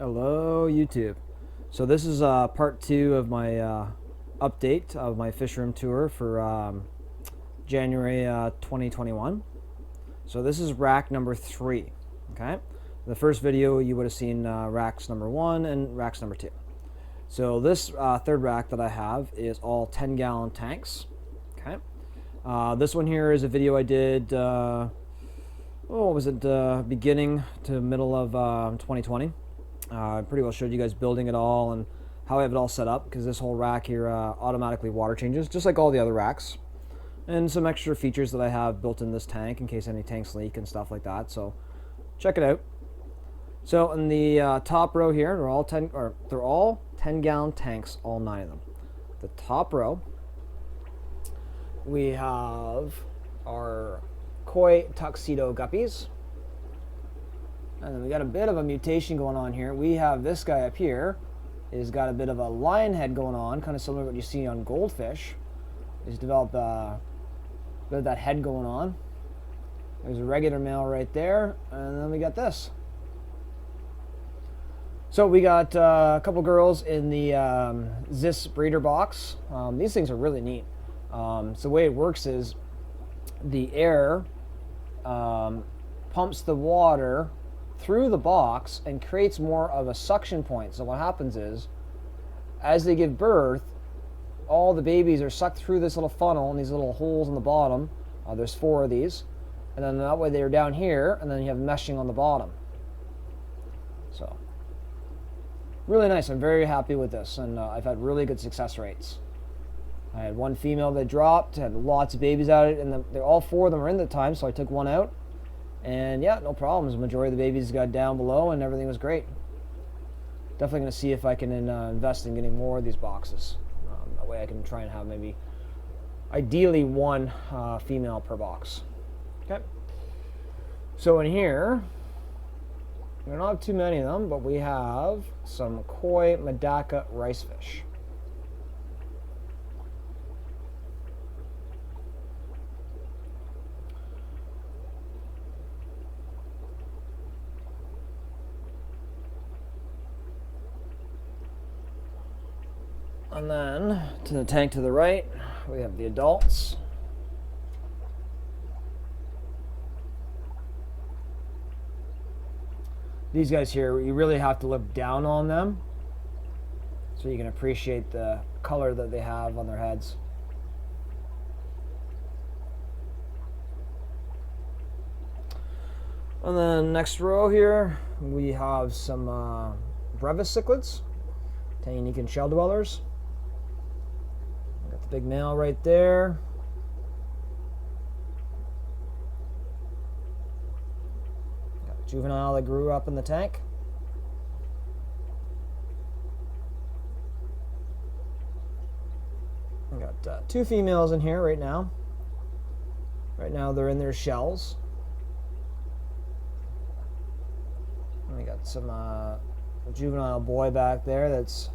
Hello YouTube. So this is part 2 of my update of my fish room tour for January 2021. So this is rack number 3. Okay, the first video you would have seen racks number 1 and racks number 2. So this third rack that I have is all 10-gallon tanks. Okay, this one here is a video I did beginning to middle of 2020. I pretty well showed you guys building it all and how I have it all set up, because this whole rack here automatically water changes just like all the other racks, and some extra features that I have built in this tank in case any tanks leak and stuff like that. So check it out. So in the top row here, they're all 10-gallon tanks, all 9 of them. The top row we have our koi tuxedo guppies. And then we got a bit of a mutation going on here. We have this guy up here. He's got a bit of a lion head going on, kind of similar to what you see on goldfish. He's developed a bit of that head going on. There's a regular male right there, and then we got this. So we got a couple girls in the Zis breeder box. These things are really neat. So the way it works is the air pumps the water through the box and creates more of a suction point. So what happens is, as they give birth, all the babies are sucked through this little funnel and these little holes in the bottom. There's 4 of these, and then that way they're down here, and then you have meshing on the bottom. So really nice. I'm very happy with this, and I've had really good success rates. I had one female that dropped, had lots of babies out of it, and all 4 of them are in the time, so I took one out. And yeah, no problems. The majority of the babies got down below and everything was great. Definitely going to see if I can invest in getting more of these boxes. That way I can try and have maybe, ideally, 1 female per box. Okay. So in here, we don't have too many of them, but we have some koi Medaka rice fish. And then, to the tank to the right, we have the adults. These guys here, you really have to look down on them so you can appreciate the color that they have on their heads. And then next row here, we have some Brevis Cichlids, Tanganic and shell dwellers. Got the big male right there. Got a juvenile that grew up in the tank. We got 2 females in here right now. Right now they're in their shells. And we got some a juvenile boy back there that's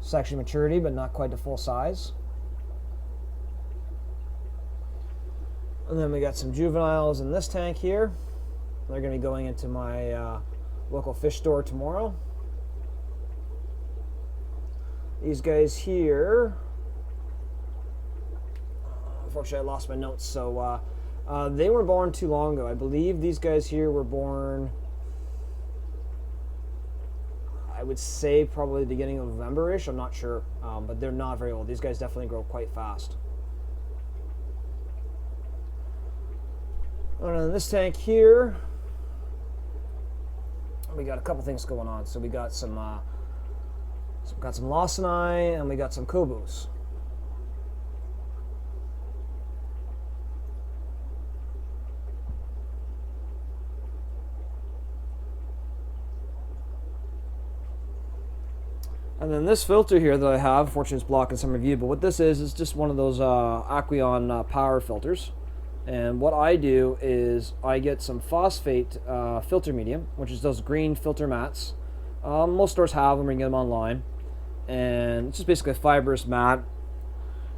section maturity, but not quite to full size. And then we got some juveniles in this tank here. They're going to be going into my local fish store tomorrow. These guys here, unfortunately I lost my notes, so they were born too long ago. I believe these guys here were born, I would say probably the beginning of November-ish. I'm not sure, but they're not very old. These guys definitely grow quite fast. And in this tank here, we got a couple things going on. So we got some Lassen and we got some Kobus. And then this filter here that I have, fortunately it's blocking some review, but what this is just one of those Aqueon power filters. And what I do is I get some phosphate filter medium, which is those green filter mats. Most stores have them, you can get them online. And it's just basically a fibrous mat.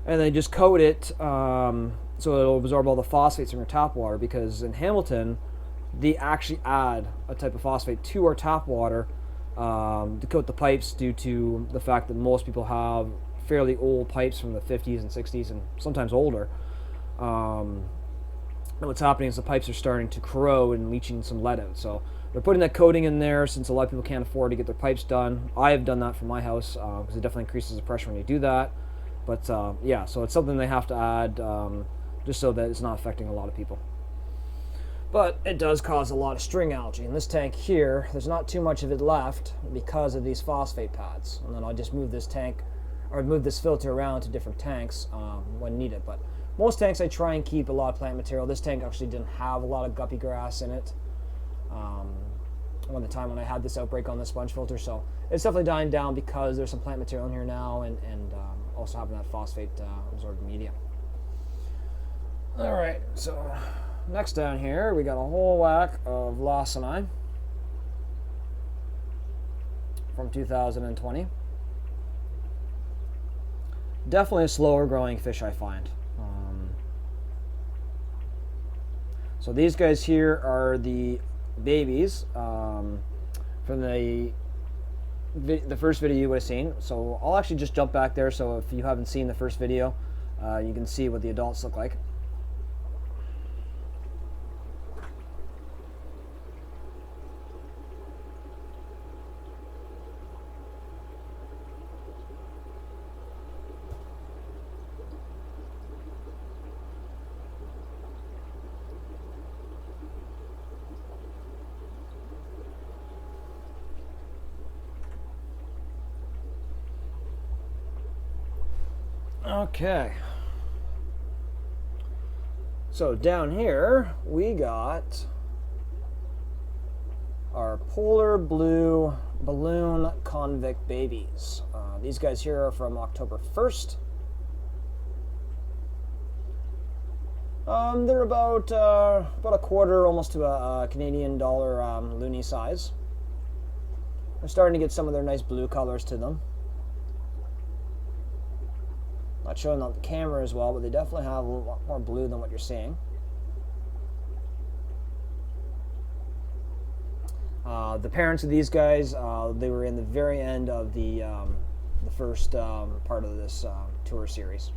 And they just coat it so it'll absorb all the phosphates from your tap water, because in Hamilton, they actually add a type of phosphate to our tap water to coat the pipes due to the fact that most people have fairly old pipes from the 50s and 60s and sometimes older. And what's happening is the pipes are starting to corrode and leaching some lead out. So they're putting that coating in there since a lot of people can't afford to get their pipes done. I have done that for my house because it definitely increases the pressure when you do that. But yeah, so it's something they have to add just so that it's not affecting a lot of people. But it does cause a lot of string algae. In this tank here, there's not too much of it left because of these phosphate pads. And then I'll just move this tank, or move this filter around to different tanks when needed. But most tanks I try and keep a lot of plant material. This tank actually didn't have a lot of guppy grass in it the time when I had this outbreak on the sponge filter. So it's definitely dying down because there's some plant material in here now and also having that phosphate absorbed media. All right, so next down here, we got a whole whack of Lassen from 2020. Definitely a slower growing fish, I find. So these guys here are the babies from the first video you would have seen. So I'll actually just jump back there, so if you haven't seen the first video, you can see what the adults look like. Okay, so down here we got our polar blue balloon convict babies. These guys here are from October 1st. They're about a quarter, almost to a Canadian dollar loonie size. They're starting to get some of their nice blue colors to them. Not showing on the camera as well, but they definitely have a lot more blue than what you're seeing. The parents of these guys, they were in the very end of the first part of this tour series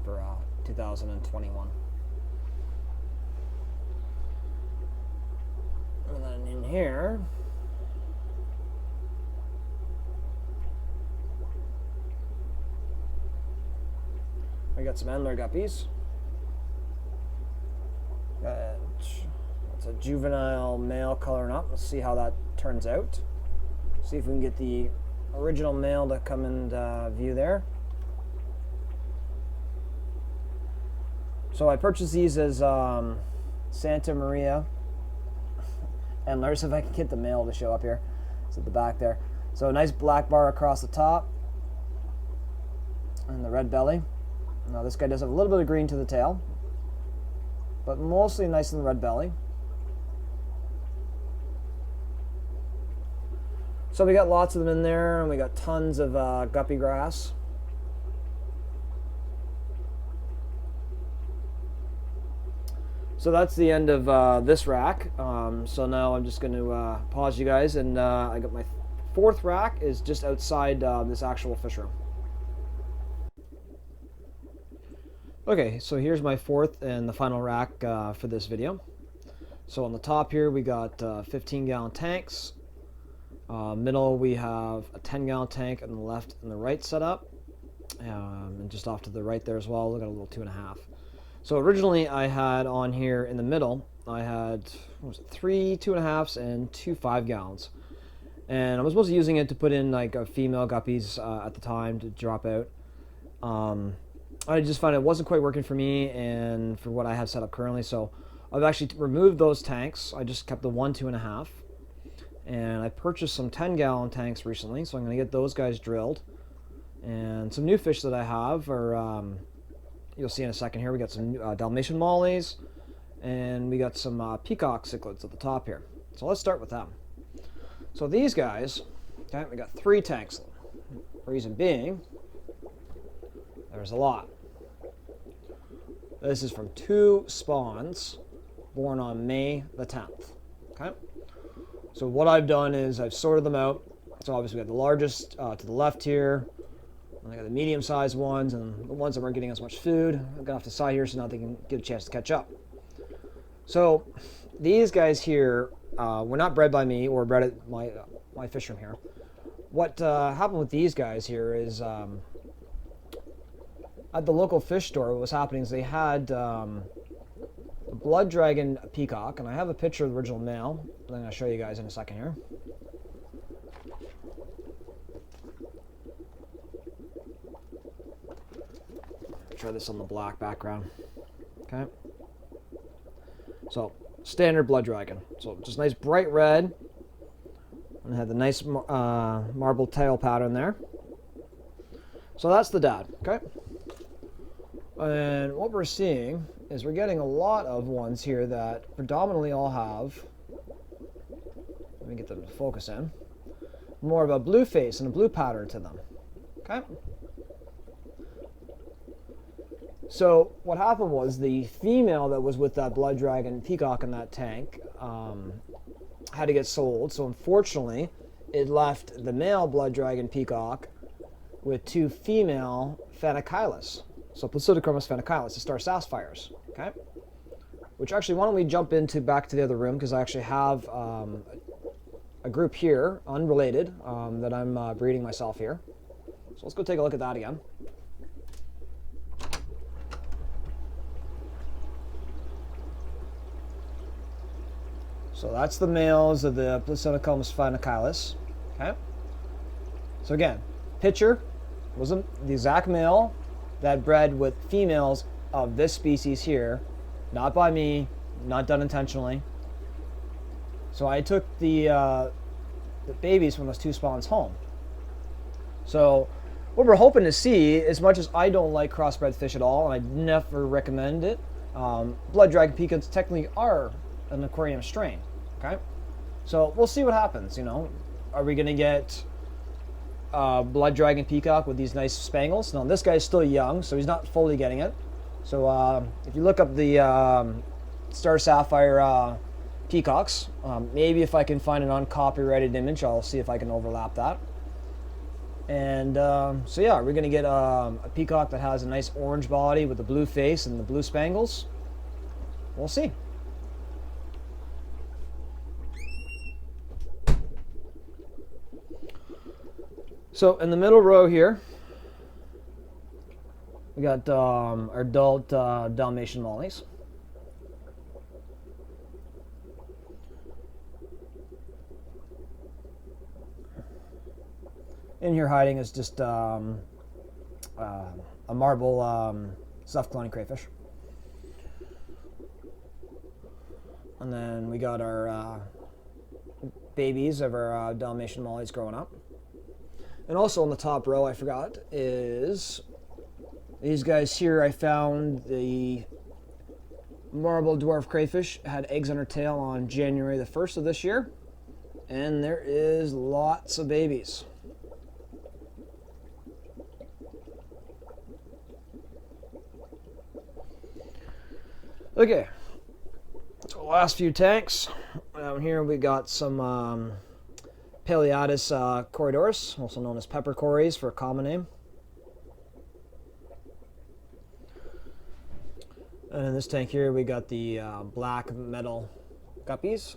for 2021. And then in here, I got some Endler guppies. It's a juvenile male coloring up. Let's see how that turns out. See if we can get the original male to come in view there. So I purchased these as Santa Maria Endlers. If I can get the male to show up here. It's at the back there. So a nice black bar across the top and the red belly. Now this guy does have a little bit of green to the tail, but mostly nice in the red belly. So we got lots of them in there, and we got tons of guppy grass. So that's the end of this rack. So now I'm just going to pause you guys, and I got my fourth rack is just outside this actual fish room. Okay, so here's my fourth and the final rack for this video. So on the top here we got 15-gallon tanks. Middle we have a 10-gallon tank on the left and the right setup. And just off to the right there as well, we got a little 2.5. So originally I had on here in the middle, I had, what was it, 3 2.5s and 2 5-gallons. And I was supposed to using it to put in like a female guppies at the time to drop out. I just found it wasn't quite working for me and for what I have set up currently, so I've actually removed those tanks. I just kept the 1 2.5, and I purchased some 10-gallon tanks recently, so I'm going to get those guys drilled. And some new fish that I have are, you'll see in a second here, we got some Dalmatian mollies, and we got some peacock cichlids at the top here. So let's start with them. So these guys, okay, we got 3 tanks. Reason being, there's a lot. This is from 2 spawns born on May the 10th. Okay. So what I've done is I've sorted them out. So obviously we got the largest to the left here. And I got the medium-sized ones and the ones that weren't getting as much food. I've got off the side here so now they can get a chance to catch up. So these guys here were not bred by me or bred at my fish room here. What happened with these guys here is at the local fish store, what was happening is they had a blood dragon peacock, and I have a picture of the original male that I'm going to show you guys in a second here. Try this on the black background. Okay. So standard blood dragon. So just nice bright red, and it had the nice marble tail pattern there. So that's the dad. Okay. And what we're seeing is we're getting a lot of ones here that predominantly all have, let me get them to focus in, more of a blue face and a blue pattern to them. Okay. So what happened was the female that was with that blood dragon peacock in that tank had to get sold. So unfortunately, it left the male blood dragon peacock with two female Phenachylis. So Placidochromis phenachylis, the star sapphires. Okay. Which actually, why don't we jump into back to the other room, because I actually have a group here, unrelated, that I'm breeding myself here. So let's go take a look at that again. So that's the males of the Placidochromis phenachylis. Okay. So again, picture was the exact male that bred with females of this species here, not by me, not done intentionally. So I took the babies from those two spawns home. So what we're hoping to see, as much as I don't like crossbred fish at all, and I never recommend it, blood dragon peacocks technically are an aquarium strain. Okay, so we'll see what happens. You know, are we going to get blood dragon peacock with these nice spangles? Now this guy's still young, so he's not fully getting it. So if you look up the star sapphire peacocks, maybe if I can find an uncopyrighted image, I'll see if I can overlap that. And so yeah, we're going to get a peacock that has a nice orange body with the blue face and the blue spangles. We'll see. So in the middle row here, we got our adult Dalmatian mollies. In here hiding is just a marble stuffed cloning crayfish. And then we got our babies of our Dalmatian mollies growing up. And also on the top row, I forgot, is these guys here. I found the marble dwarf crayfish had eggs on her tail on January the 1st of this year. And there is lots of babies. Okay, so last few tanks. Down here we got some Paleatus corridorus, also known as pepper cories for a common name. And in this tank here we got the black metal guppies.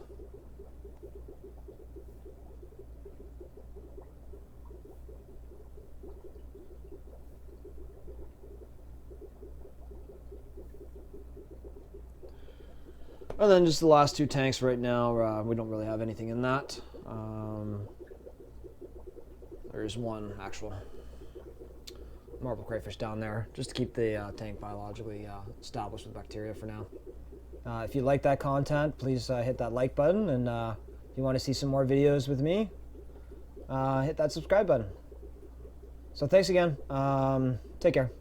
And then just the last two tanks right now, we don't really have anything in that. There's one actual marble crayfish down there, just to keep the tank biologically established with bacteria for now. If you like that content, please hit that like button, and if you want to see some more videos with me, hit that subscribe button. So thanks again. Take care.